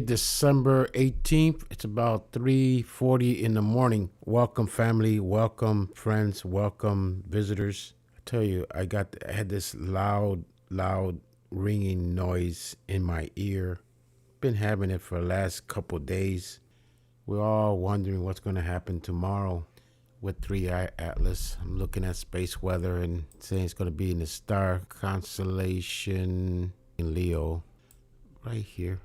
December 18th. It's about 3:40 in the morning. Welcome family, welcome friends, welcome visitors. I tell you, I had this loud ringing noise in my ear. Been having it for the last couple days. We're all wondering what's going to happen tomorrow with 3i Atlas. I'm looking at space weather and saying it's going to be in the star constellation in Leo right here.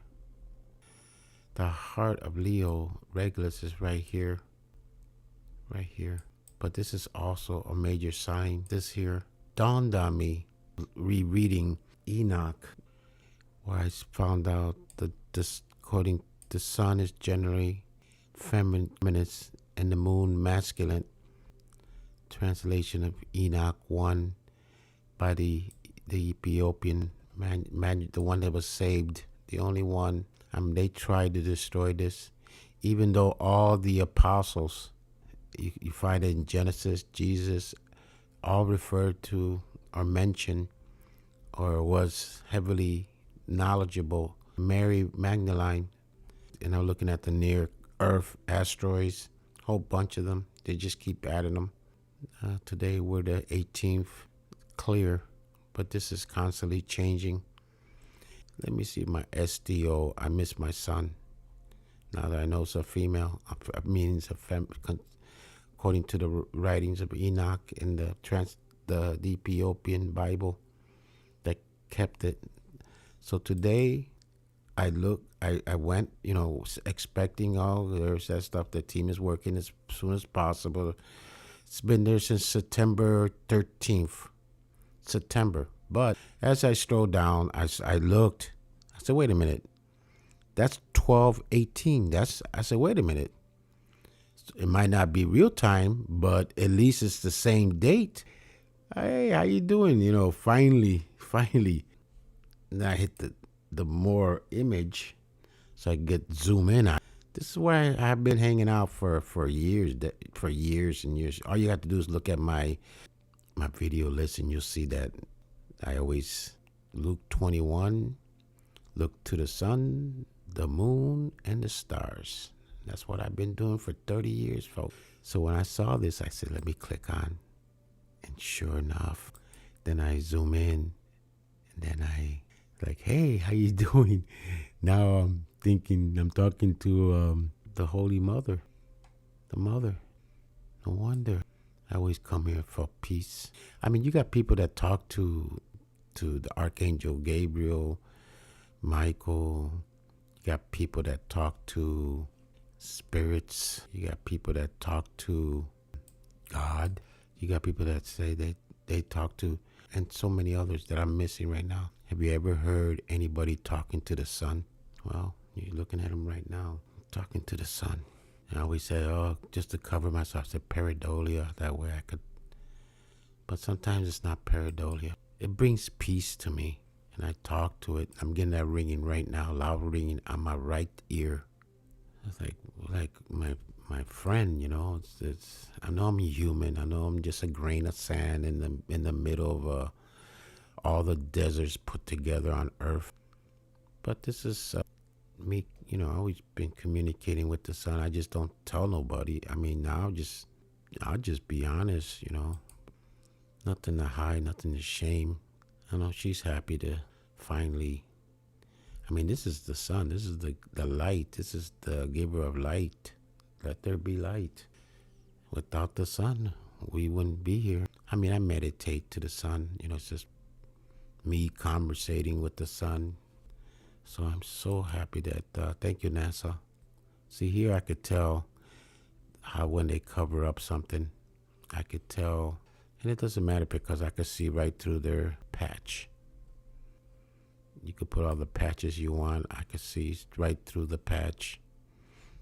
The heart of Leo Regulus is right here. Right here. But this is also a major sign. This here dawned on me rereading Enoch, where I found out that this, according the sun is generally feminist and the moon masculine. Translation of Enoch 1 by the Ethiopian man, the one that was saved, the only one. They tried to destroy this, even though all the apostles, you find it in Genesis, Jesus, all referred to or mentioned or was heavily knowledgeable. Mary Magdalene, and I'm looking at the near Earth asteroids, whole bunch of them. They just keep adding them. Today we're the 18th, clear, but this is constantly changing. Let me see my SDO. I miss my son. Now that I know it's a female, it means according to the writings of Enoch in the Ethiopian Bible that kept it. So today, I went, expecting there's that stuff. The team is working as soon as possible. It's been there since September 13th. September. But as I strolled down, I looked. I said, wait a minute. That's 12:18. I said, wait a minute. It might not be real time, but at least it's the same date. Hey, how you doing? Finally. And I hit the more image so I could get zoom in on. This is where I've been hanging out for years, and years. All you have to do is look at my video list and you'll see that I always Luke 21, look to the sun, the moon, and the stars. That's what I've been doing for 30 years, folks. So when I saw this, I said, let me click on. And sure enough, then I zoom in, and then I like, hey, how you doing? Now I'm talking to the Holy Mother, the Mother. No wonder. I always come here for peace. You got people that talk to the Archangel Gabriel, Michael. You got people that talk to spirits. You got people that talk to God. You got people that say they talk to, and so many others that I'm missing right now. Have you ever heard anybody talking to the sun? Well, you're looking at them right now, talking to the sun. I always say, just to cover myself, I said pareidolia. That way I could. But sometimes it's not pareidolia. It brings peace to me, and I talk to it. I'm getting that ringing right now, loud ringing on my right ear. It's like my friend, It's I know I'm human. I know I'm just a grain of sand in the middle of all the deserts put together on Earth. But this is me. I've always been communicating with the sun. I just don't tell nobody. Now I'll just be honest. Nothing to hide, nothing to shame. I know she's happy to finally. This is the sun. This is the light. This is the giver of light. Let there be light. Without the sun, we wouldn't be here. I meditate to the sun. It's just me conversating with the sun. So I'm so happy that, thank you, NASA. See, here I could tell how when they cover up something, I could tell, and it doesn't matter because I could see right through their patch. You could put all the patches you want. I could see right through the patch.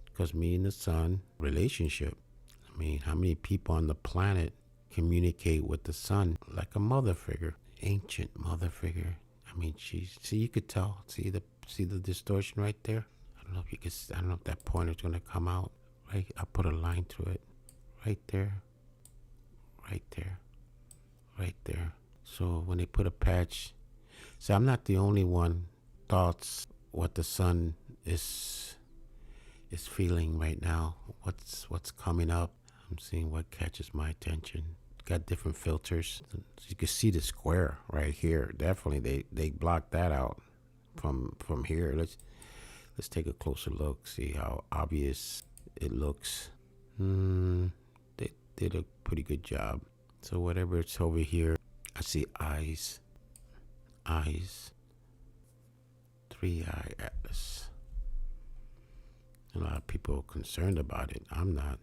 Because me and the sun, relationship. How many people on the planet communicate with the sun like a mother figure, ancient mother figure? You could tell. See the distortion right there? I don't know if you could. I don't know if that pointer's gonna come out. Right, I put a line through it. Right there. Right there. Right there. So when they put a patch, I'm not the only one. Thoughts what the sun is feeling right now. What's coming up. I'm seeing what catches my attention. Got different filters. So you can see the square right here. Definitely they blocked that out from here. Let's take a closer look. See how obvious it looks. They did a pretty good job. So whatever it's over here, I see eyes. 3-eye atlas. A lot of people are concerned about it. I'm not.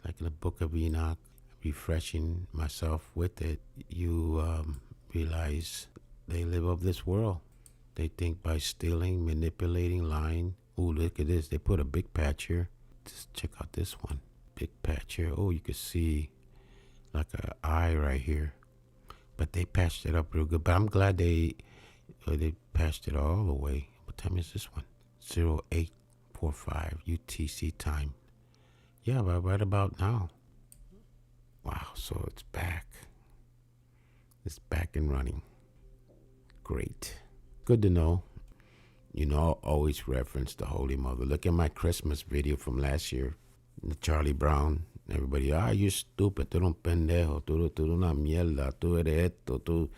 Like in the book of Enoch, refreshing myself with it, you realize they live of this world. They think by stealing, manipulating, lying. Ooh, look at this. They put a big patch here. Just check out this one. Big patch here. Oh, you can see like an eye right here. But they patched it up real good. But I'm glad they patched it all the way. What time is this one? 0845 UTC time. Yeah, but right about now. Wow, so it's back. It's back and running. Great. Good to know. You know, I always reference the Holy Mother. Look at my Christmas video from last year. The Charlie Brown. Everybody, you're stupid. Tú eres un pendejo. Tú eres una mierda. Tú eres esto.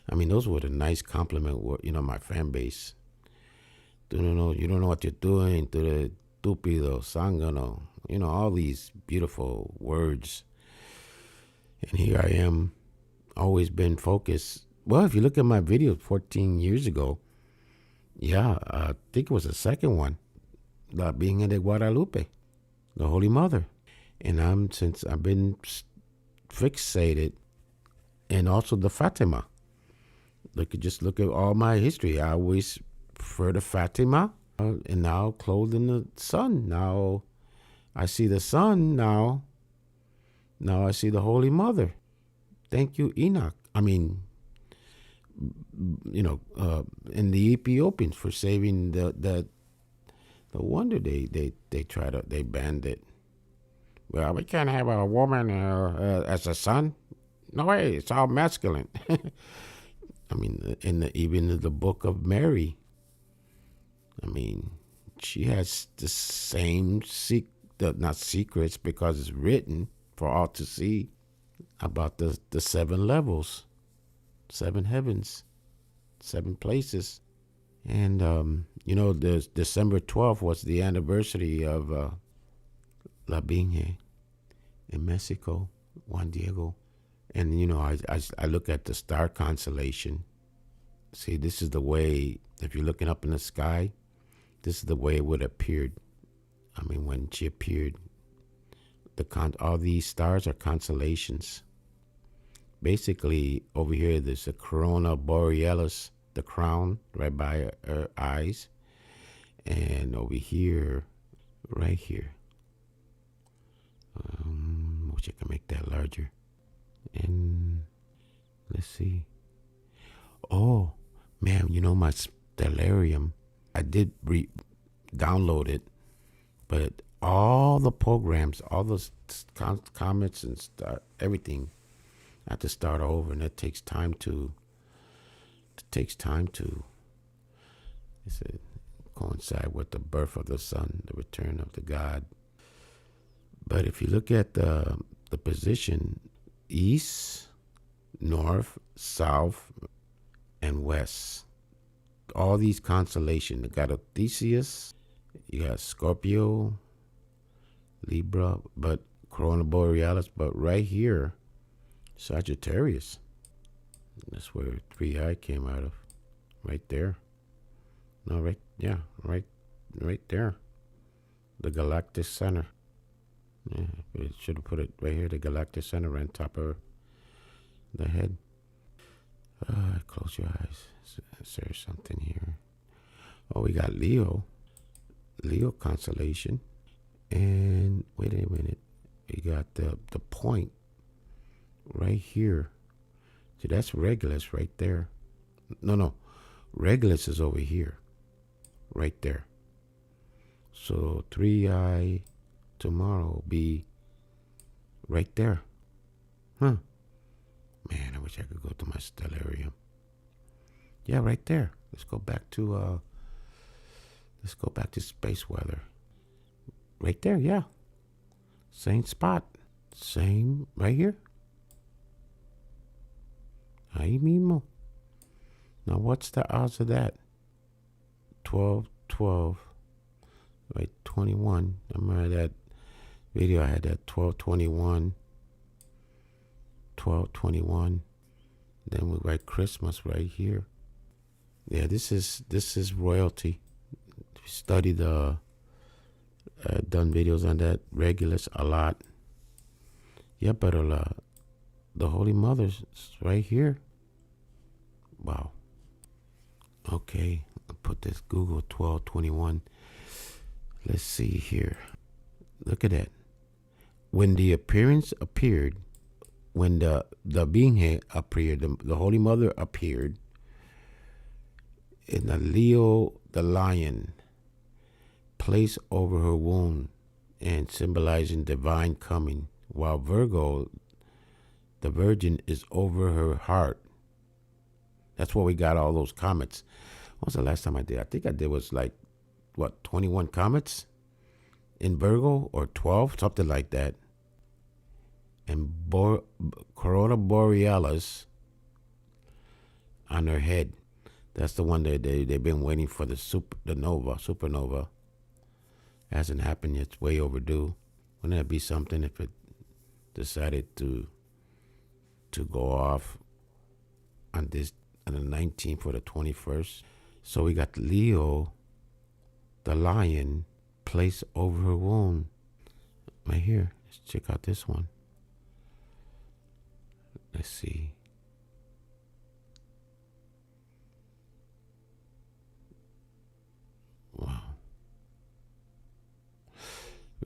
I mean, those were the nice compliment, my fan base. You don't know what you're doing. Tú eres estúpido, zángano. All these beautiful words. And here I am, always been focused. Well, if you look at my video 14 years ago, yeah, I think it was the second one, La Virgen de Guadalupe, the Holy Mother. And since I've been fixated, and also the Fatima. Just look at all my history. I always prefer the Fatima, and now clothed in the sun. Now I see the sun. Now I see the Holy Mother. Thank you, Enoch. I mean, in the Ethiopians for saving the wonder they banned it. Well, we can't have a woman as a son. No way, it's all masculine. I mean, even in the book of Mary, I mean, she has the same not secrets, because it's written for all to see about the 7 levels, 7 heavens, 7 places. And, the December 12th was the anniversary of La Virgen in Mexico, Juan Diego. And, I look at the star constellation. See, this is the way, if you're looking up in the sky, this is the way it would have appeared. I mean, when she appeared, all these stars are constellations. Basically, over here, there's the Corona Borealis, the crown, right by her eyes. And over here, right here. Wish I could make that larger. And let's see. Oh, man, my stellarium, I did download it, but all the programs, all those comments and everything, I have to start over, and it takes time to coincide with the birth of the sun, the return of the God. But if you look at the position, east, north, south, and west, all these constellations, you got a Theseus, you got Scorpio, Libra, but Corona Borealis, but right here, Sagittarius. That's where 3-eye came out of. Right there. No, right there. The galactic center. Yeah, it should have put it right here, the galactic center, right on top of the head. Close your eyes. Is there something here? Oh, we got Leo constellation. And wait a minute. We got the point right here. See, that's Regulus right there. No. Regulus is over here. Right there. So 3-eye tomorrow will be right there. Huh. Man, I wish I could go to my stellarium. Yeah, right there. Let's go back to Let's go back to space weather. Right there, yeah. Same spot. Same right here. Ahí mismo. Now what's the odds of that? 12, 12, right? 21. I remember that video I had that 12, 21, 12, 21. Then we write Christmas right here. Yeah, this is royalty. We studied done videos on that Regulus a lot. Yeah, but the Holy Mother's right here. Wow. Okay, I'll put this Google 1221. Let's see here. Look at that. When the appearance appeared, when the being here appeared, the Holy Mother appeared in the Leo, the lion, placed over her womb and symbolizing divine coming, while Virgo, the Virgin, is over her heart. That's where we got all those comets. What was the last time I did? I think I did was like, 21 comets in Virgo, or 12, something like that. And Corona Borealis on her head. That's the one that they've been waiting for, the supernova. Hasn't happened yet. It's way overdue. Wouldn't that be something if it decided to go off on the 19th or the 21st? So we got Leo, the lion, placed over her womb. Right here. Let's check out this one. Let's see. Wow.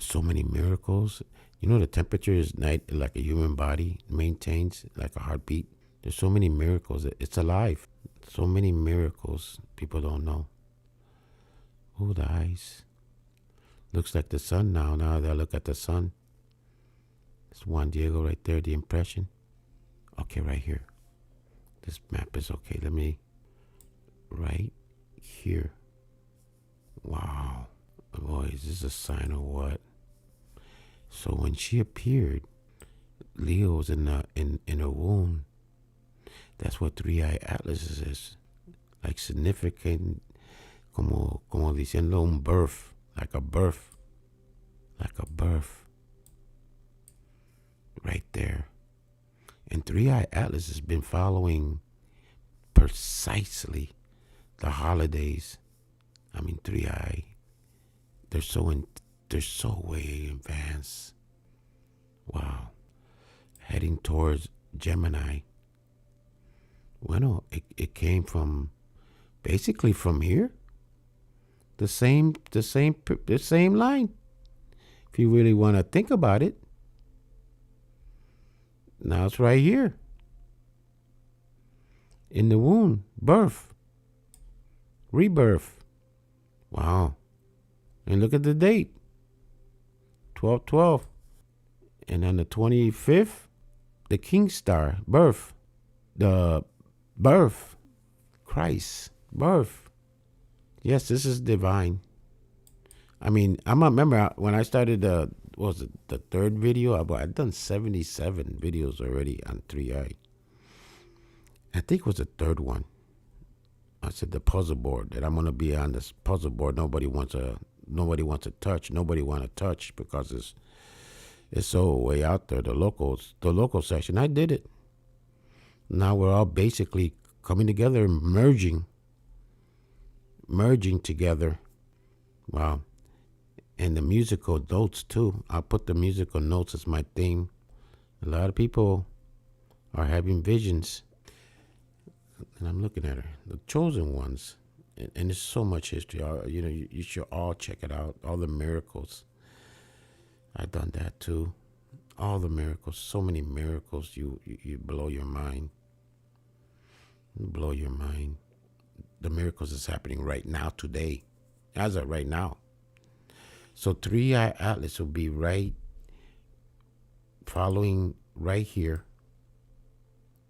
So many miracles. You know, the temperature is like a human body maintains, like a heartbeat. There's so many miracles. It's alive. So many miracles people don't know. Oh, the eyes. Looks like the sun now. Now that I look at the sun. It's Juan Diego right there, the impression. Okay, right here. This map is okay. Let me, right here. Wow. Boy, is this a sign or what? So when she appeared, Leo's in her womb. That's what three-eye atlas is. Like significant, como diciendo un birth. Like a birth. Like a birth. Right there. And three-eye atlas has been following precisely the holidays. I mean, three-eye. They're so way advanced. Wow. Heading towards Gemini. Well, it came from basically from here. The same line. If you really want to think about it. Now it's right here. In the womb. Birth. Rebirth. Wow. And look at the date. 12/12. And on the 25th, the King Star. Birth. The birth. Christ. Birth. Yes, this is divine. I mean, I remember when I started what was it, the third video? I've done 77 videos already on 3i. I think it was the third one. I said the puzzle board, that I'm gonna be on this puzzle board. Nobody wants to touch because it's so way out there. The local section. I did it. Now we're all basically coming together and merging together. Wow. And the musical notes too. I'll put the musical notes as my theme. A lot of people are having visions. And I'm looking at her. The chosen ones. And there's so much history. You should all check it out. All the miracles. I've done that too. All the miracles. So many miracles. You blow your mind. Blow your mind. The miracles is happening right now, today. As of right now. So 3i Atlas will be right following right here.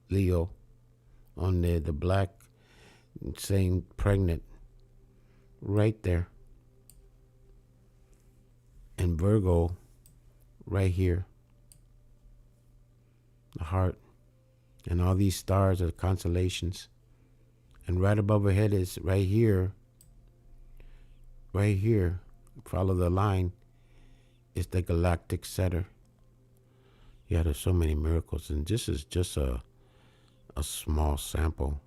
Leo on the black saying pregnant. Right there. And Virgo, right here, the heart. And all these stars are constellations. And right above her head is right here, follow the line, is the galactic center. Yeah, there's so many miracles. And this is just a small sample.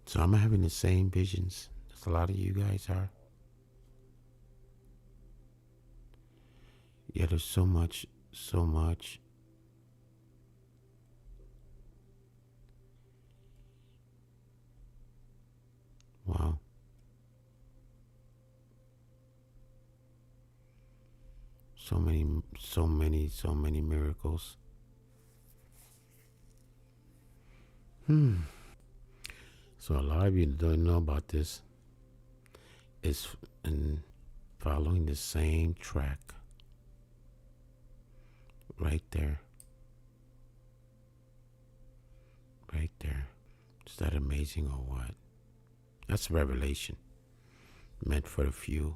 So I'm having the same visions as a lot of you guys are. Yeah, there's so much. Wow. So many miracles. So a lot of you don't know about this. It's in following the same track. Right there. Right there. Is that amazing or what? That's revelation. Meant for the few.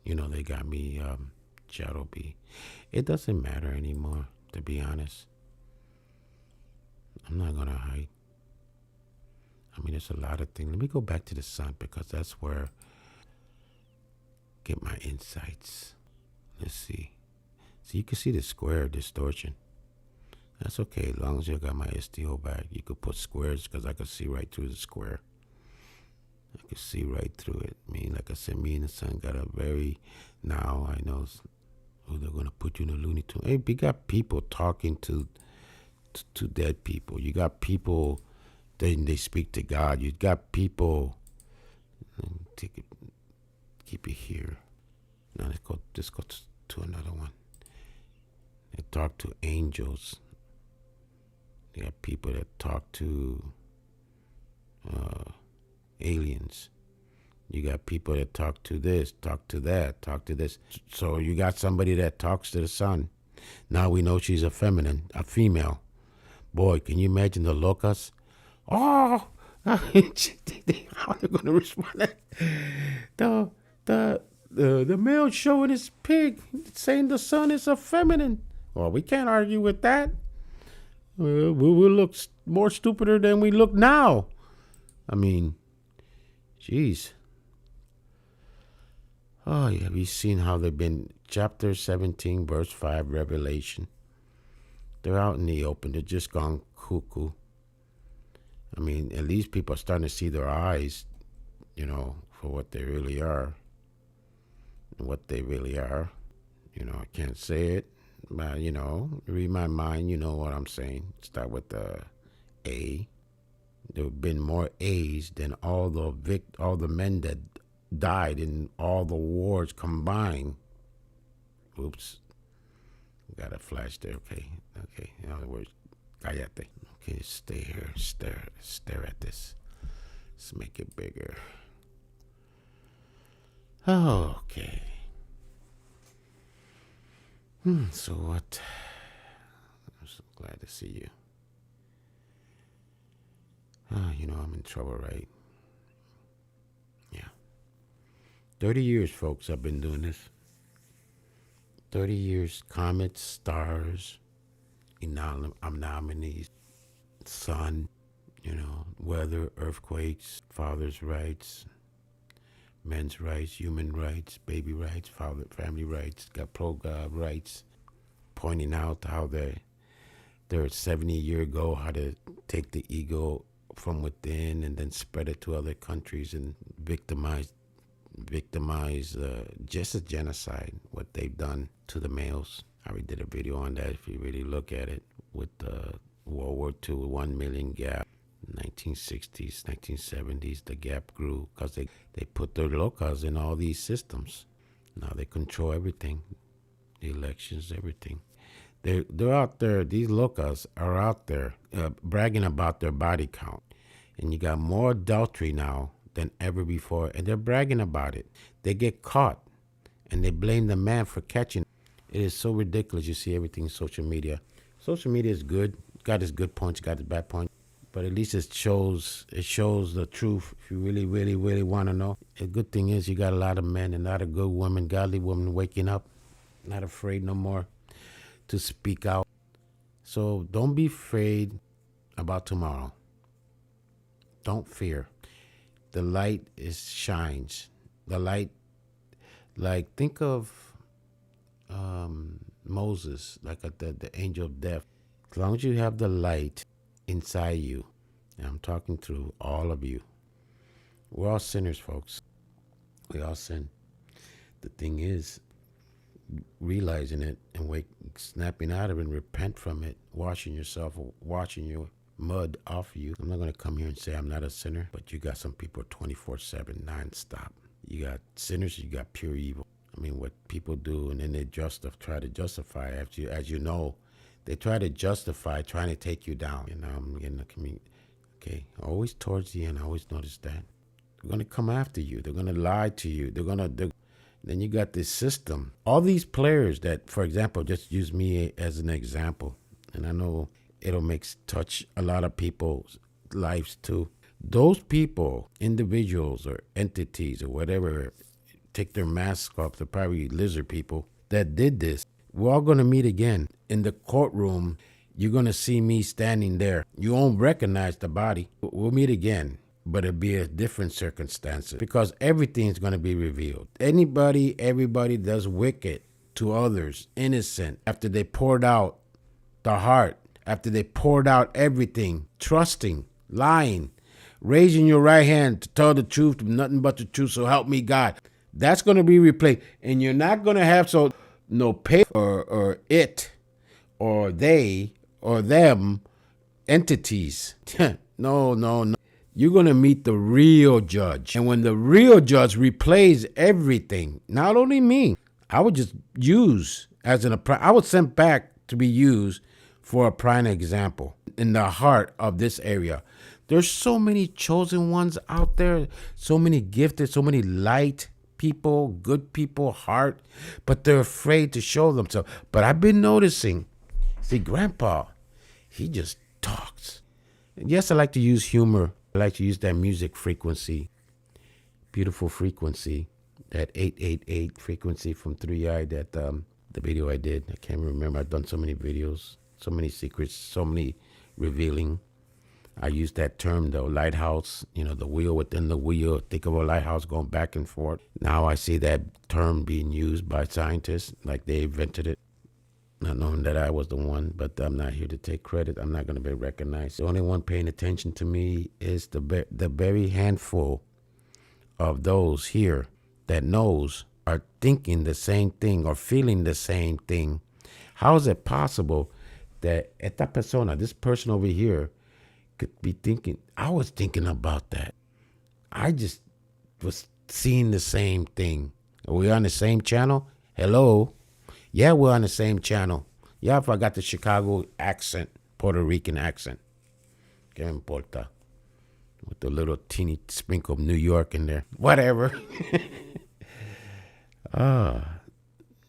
You know, they got me shadow B. It doesn't matter anymore, to be honest. I'm not gonna hide. I mean, there's a lot of things. Let me go back to the sun because that's where I get my insights. Let's see. So you can see the square distortion. That's okay as long as you got my SDO back. You could put squares because I could see right through the square. I could see right through it. I mean, like I said, me and the sun got a very, now I know who they're going to put you in a Looney Tune. Hey, we got people talking to dead people. You got people, they speak to God. You got people, take it, keep it here. Now let's go to another one. They talk to angels. They got people that talk to aliens. You got people that talk to this, talk to that, talk to this. So you got somebody that talks to the sun. Now we know she's a female. Boy, can you imagine the locusts? Oh, how they're going to respond? The male showing his pig, saying the sun is a feminine. Well, we can't argue with that. We will look more stupider than we look now. I mean, jeez. Oh, yeah, we've seen how they've been. Chapter 17, verse 5, Revelation. They're out in the open. They're just gone cuckoo. I mean, at least people are starting to see their eyes, you know, for what they really are. What they really are. You know, I can't say it, but, you know, read my mind, you know what I'm saying. Start with the A. There have been more A's than all the men that died in all the wars combined. Oops. Got a flash there. Okay. In other words, cállate. Okay, stay here. Stare at this. Let's make it bigger. Okay. So what? I'm so glad to see you. You know I'm in trouble, right? Yeah. 30 years, folks, I've been doing this. 30 years, comets, stars, anomalies, sun, you know, weather, earthquakes, father's rights, men's rights, human rights, baby rights, family rights, got pro-God rights, pointing out how they're 70-year goal, how to take the ego from within and then spread it to other countries and victimize just a genocide, what they've done to the males. I already did a video on that if you really look at it, with the World War II, 1 million gap, 1960s, 1970s, the gap grew because they put their locals in all these systems. Now they control everything, the elections, everything. They're out there, these locals are out there bragging about their body count. And you got more adultery now than ever before, and they're bragging about it. They get caught, and they blame the man for catching. It is so ridiculous. You see everything social media. Social media is good. Got its good points, got its bad points, but at least it shows the truth. If you really, want to know, the good thing is you got a lot of men and a lot of good women, godly women waking up Not afraid no more to speak out. So don't be afraid about tomorrow. Don't fear. The light is shines. The light, like think of Moses, like the angel of death. As long as you have the light inside you, and I'm talking through all of you, we're all sinners, folks. We all sin. The thing is, realizing it and snapping out of it and repent from it, washing yourself, washing your mud off you. I'm not going to come here and say I'm not a sinner, but you got some people 24/7, non-stop. You got sinners, you got pure evil. I mean, what people do, and then they try to justify, as you know, they try to justify trying to take you down. You know, I'm getting the community. Okay, always towards the end, I always notice that. They're going to come after you. They're going to lie to you. Then you got this system. All these players that, for example, just use me as an example, and I know it'll touch a lot of people's lives too. Those people, individuals or entities or whatever, take their masks off. They're probably lizard people that did this. We're all going to meet again. In the courtroom, you're going to see me standing there. You won't recognize the body. We'll meet again. But it'll be a different circumstances because everything's going to be revealed. Everybody does wicked to others, innocent, after they poured out the heart, after they poured out everything, trusting, lying, raising your right hand to tell the truth, nothing but the truth, so help me God. That's going to be replaced. And you're not going to have no pay or it or they or them entities. No. You're going to meet the real judge. And when the real judge replays everything, not only me, I would just use I was sent back to be used for a prime example in the heart of this area. There's so many chosen ones out there, so many gifted, so many light people, good people, heart, but they're afraid to show themselves. But I've been noticing, see, Grandpa, he just talks. And yes, I like to use humor. I like to use that music frequency, beautiful frequency, that 888 frequency from 3i, that the video I did. I can't remember. I've done so many videos, so many secrets, so many revealing. I use that term, though, lighthouse, the wheel within the wheel. Think of a lighthouse going back and forth. Now I see that term being used by scientists, like they invented it. Not knowing that I was the one, but I'm not here to take credit. I'm not going to be recognized. The only one paying attention to me is the very handful of those here that knows are thinking the same thing or feeling the same thing. How is it possible that esta persona, this person over here, could be thinking? I was thinking about that. I just was seeing the same thing. Are we on the same channel? Hello? Yeah, we're on the same channel. Yeah, if I got the Chicago accent, Puerto Rican accent. Que me importa? With the little teeny sprinkle of New York in there. Whatever. And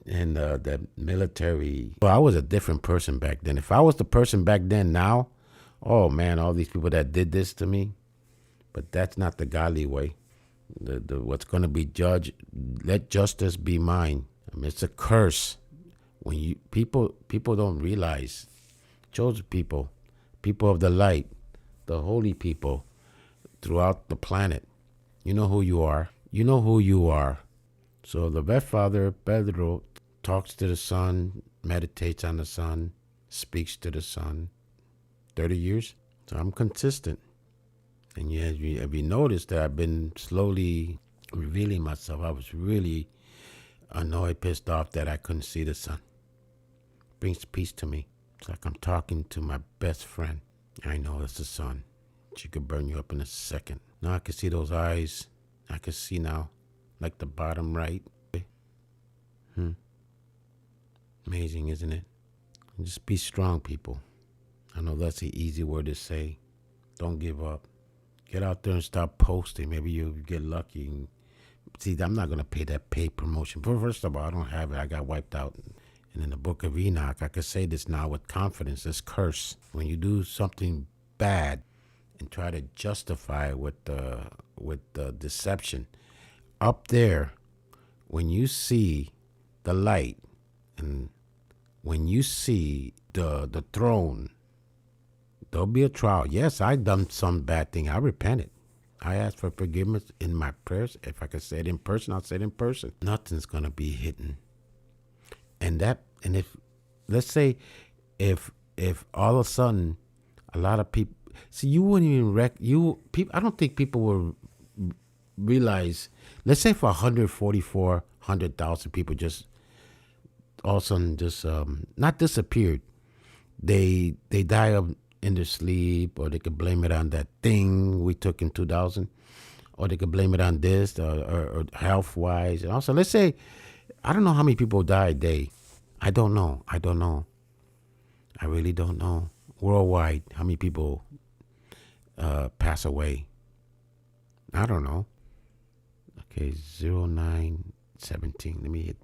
the military. Well, I was a different person back then. If I was the person back then now, oh man, all these people that did this to me. But that's not the godly way. The what's going to be judged, let justice be mine. I mean, it's a curse. When people don't realize, chosen people of the light, the holy people throughout the planet, you know who you are. You know who you are. So the best father, Pedro, talks to the sun, meditates on the sun, speaks to the sun. 30 years. So I'm consistent. And have you noticed that I've been slowly revealing myself? I was really annoyed, pissed off that I couldn't see the sun. Brings peace to me. It's like I'm talking to my best friend. I know it's the sun. She could burn you up in a second. Now I can see those eyes. I can see now, like the bottom right. Amazing, isn't it? And just be strong, people. I know that's an easy word to say. Don't give up. Get out there and start posting. Maybe you'll get lucky. See, I'm not going to pay that paid promotion. First of all, I don't have it. I got wiped out. And in the book of Enoch, I can say this now with confidence. This curse. When you do something bad and try to justify it with the deception, up there, when you see the light And when you see the throne, there'll be a trial. Yes, I done some bad thing. I repented. I asked for forgiveness in my prayers. If I could say it in person, I'll say it in person. Nothing's gonna be hidden. And if, let's say, if all of a sudden a lot of people see, you wouldn't even I don't think people will realize. Let's say for 144,000 people just all of a sudden just not disappeared. They die of in their sleep, or they could blame it on that thing we took in 2000, or they could blame it on this, or health wise. And also, let's say, I don't know how many people die a day. I don't know. I really don't know. Worldwide, how many people pass away? I don't know. Okay, 0917. Let me hit.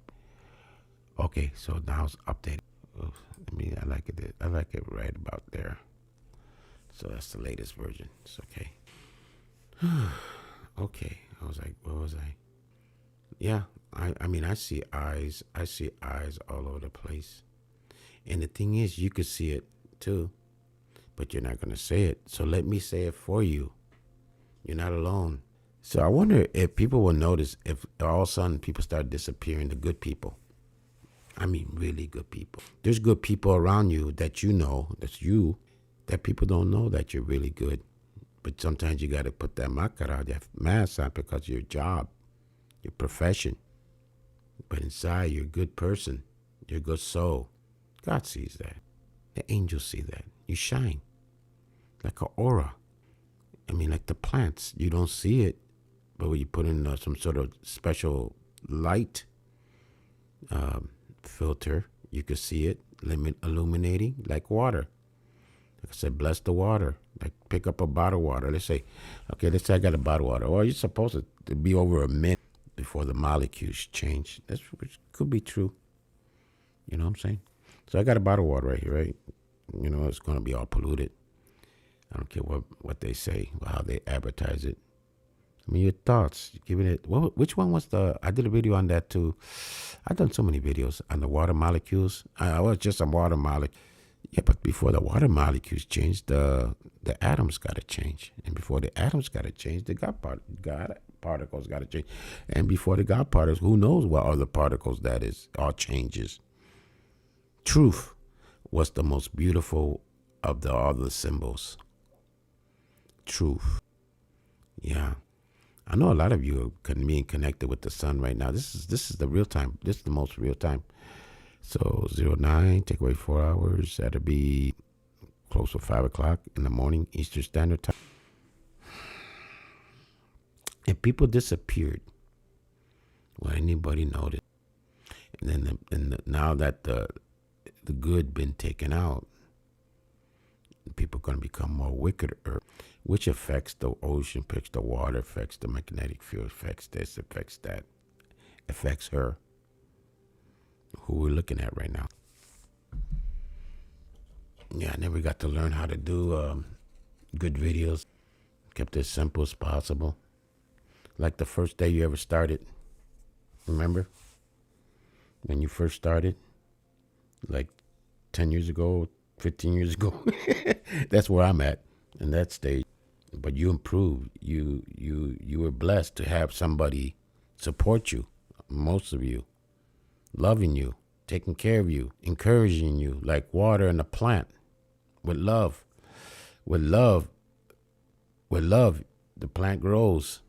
Okay, so now it's updated. I like it. I like it right about there. So that's the latest version. It's okay. Okay. I was like, what was I? Yeah. I mean, I see eyes. I see eyes all over the place. And the thing is, you could see it too, but you're not going to say it. So let me say it for you. You're not alone. So I wonder if people will notice if all of a sudden people start disappearing, the good people. I mean, really good people. There's good people around you that you know, that's you, that people don't know that you're really good. But sometimes you got to put that máscara, that mask on, because of your job, your profession. But inside, you're a good person. You're a good soul. God sees that. The angels see that. You shine like an aura. I mean, like the plants. You don't see it, but when you put in some sort of special light filter, you can see it illuminating like water. Like I said, bless the water. Like pick up a bottle of water. Let's say I got a bottle of water. Well, you're supposed to be over a minute before the molecules change. Which could be true. You know what I'm saying? So I got a bottle of water right here, right? You know, it's going to be all polluted. I don't care what they say, how they advertise it. I mean, your thoughts, giving it. Which one was I did a video on that too. I've done so many videos on the water molecules. I was just a water molecule. Yeah, but before the water molecules change, the atoms got to change. And before the atoms got to change, the God particles got to change. And before the God particles, who knows what other particles that is, all changes. Truth was the most beautiful of all the symbols. Truth. Yeah. I know a lot of you are being connected with the sun right now. This is the real time. This is the most real time. So 09, take away 4 hours. That'll be close to 5 o'clock in the morning, Eastern Standard Time. And people disappeared. Will anybody notice? And then now that the good been taken out, people are going to become more wicked, which affects the ocean, affects the water, affects the magnetic field, affects this, affects that, affects her, who we're looking at right now. Yeah, I never got to learn how to do good videos. Kept it as simple as possible. Like the first day you ever started. Remember? When you first started? Like 10 years ago, 15 years ago. That's where I'm at in that stage. But you improved. You were blessed to have somebody support you, most of you, loving you, taking care of you, encouraging you, like water in a plant, with love. With love, the plant grows.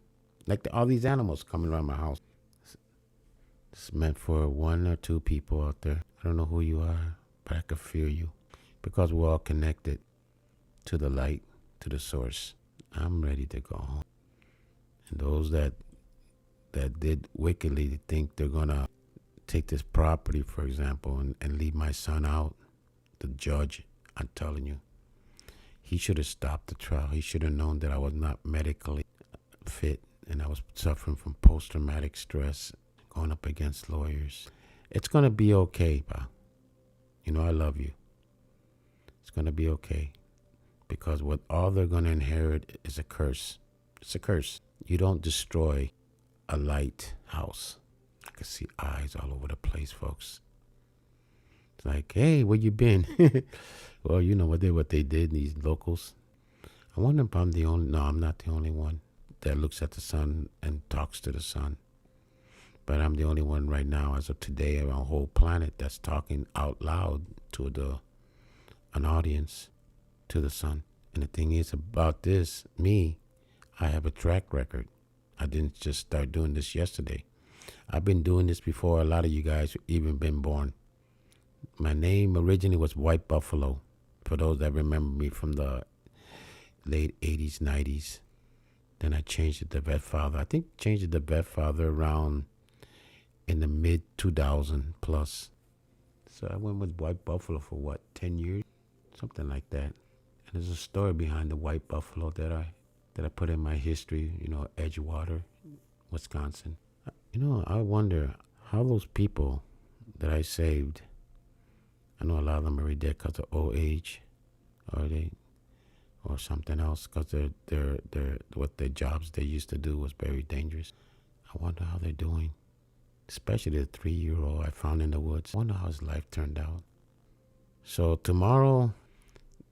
Like all these animals coming around my house. It's meant for 1 or 2 people out there. I don't know who you are, but I can feel you. Because we're all connected to the light, to the source. I'm ready to go home. And those that did wickedly think they're going to take this property, for example, and leave my son out, the judge, I'm telling you, he should have stopped the trial. He should have known that I was not medically fit and I was suffering from post-traumatic stress, going up against lawyers. It's going to be okay, pa. You know I love you. It's going to be okay. Because what all they're going to inherit is a curse. It's a curse. You don't destroy a lighthouse. I can see eyes all over the place, folks. It's like, hey, where you been? Well, you know what they did, these locals. I wonder if I'm the only, no, I'm not the only one that looks at the sun and talks to the sun. But I'm the only one right now, as of today, on the whole planet that's talking out loud to an audience, to the sun. And the thing is about this, me, I have a track record. I didn't just start doing this yesterday. I've been doing this before a lot of you guys even been born. My name originally was White Buffalo, for those that remember me from the late 80s, 90s. Then I changed it to BAFFALO. I think changed it to BAFFALO around in the mid 2000 plus. So I went with White Buffalo for what, 10 years? Something like that. And there's a story behind the White Buffalo that I put in my history, Edgewater, Wisconsin. I wonder how those people that I saved, I know a lot of them are already dead because of old age, or something else, because what their jobs they used to do was very dangerous. I wonder how they're doing, especially the 3-year-old I found in the woods. I wonder how his life turned out. So tomorrow,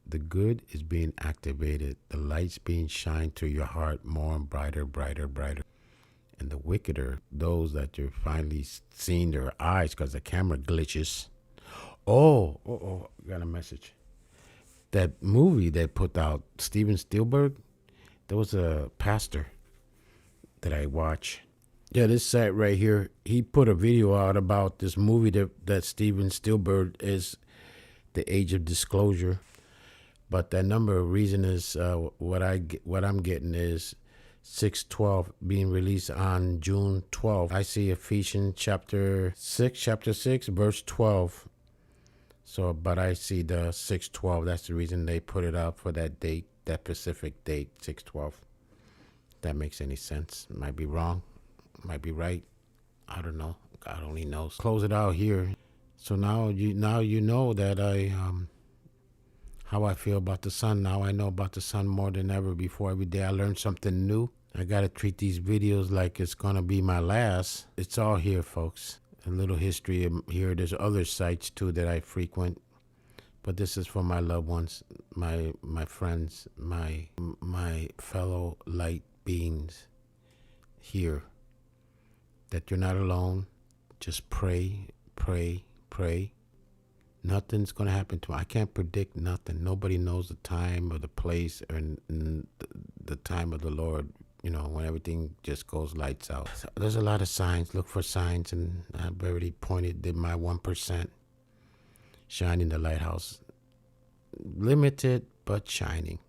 the good is being activated. The light's being shined through your heart more and brighter, brighter, brighter. And the wickeder, those that you're finally seeing their eyes because the camera glitches. Oh, got a message. That movie they put out, Steven Spielberg, there was a pastor that I watch. Yeah, this site right here, he put a video out about this movie that Steven Spielberg is The Age of Disclosure. But that number of reason is what I'm getting is 6/12 being released on June 12th. I see Ephesians chapter 6, verse 12. So, but I see the 6/12. That's the reason they put it out for that date, that specific date, 6/12. That makes any sense. Might be wrong, might be right. I don't know. God only knows. Close it out here. So now you know that how I feel about the sun. Now I know about the sun more than ever before. Every day I learn something new. I got to treat these videos like it's going to be my last. It's all here, folks. A little history here. There's other sites, too, that I frequent. But this is for my loved ones, my friends, my fellow light beings here. That you're not alone. Just pray, pray, pray. Nothing's going to happen to me. I can't predict nothing. Nobody knows the time or the place or the time of the Lord, when everything just goes lights out. So there's a lot of signs. Look for signs, and I've already did my 1%. Shining the lighthouse. Limited, but shining.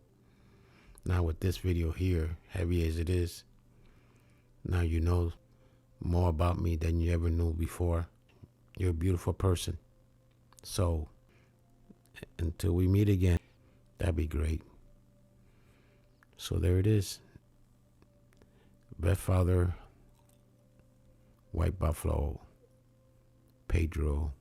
Now with this video here, heavy as it is, now you know more about me than you ever knew before. You're a beautiful person. So, until we meet again, that'd be great. So there it is. BAFFALO, White Buffalo, Pedro,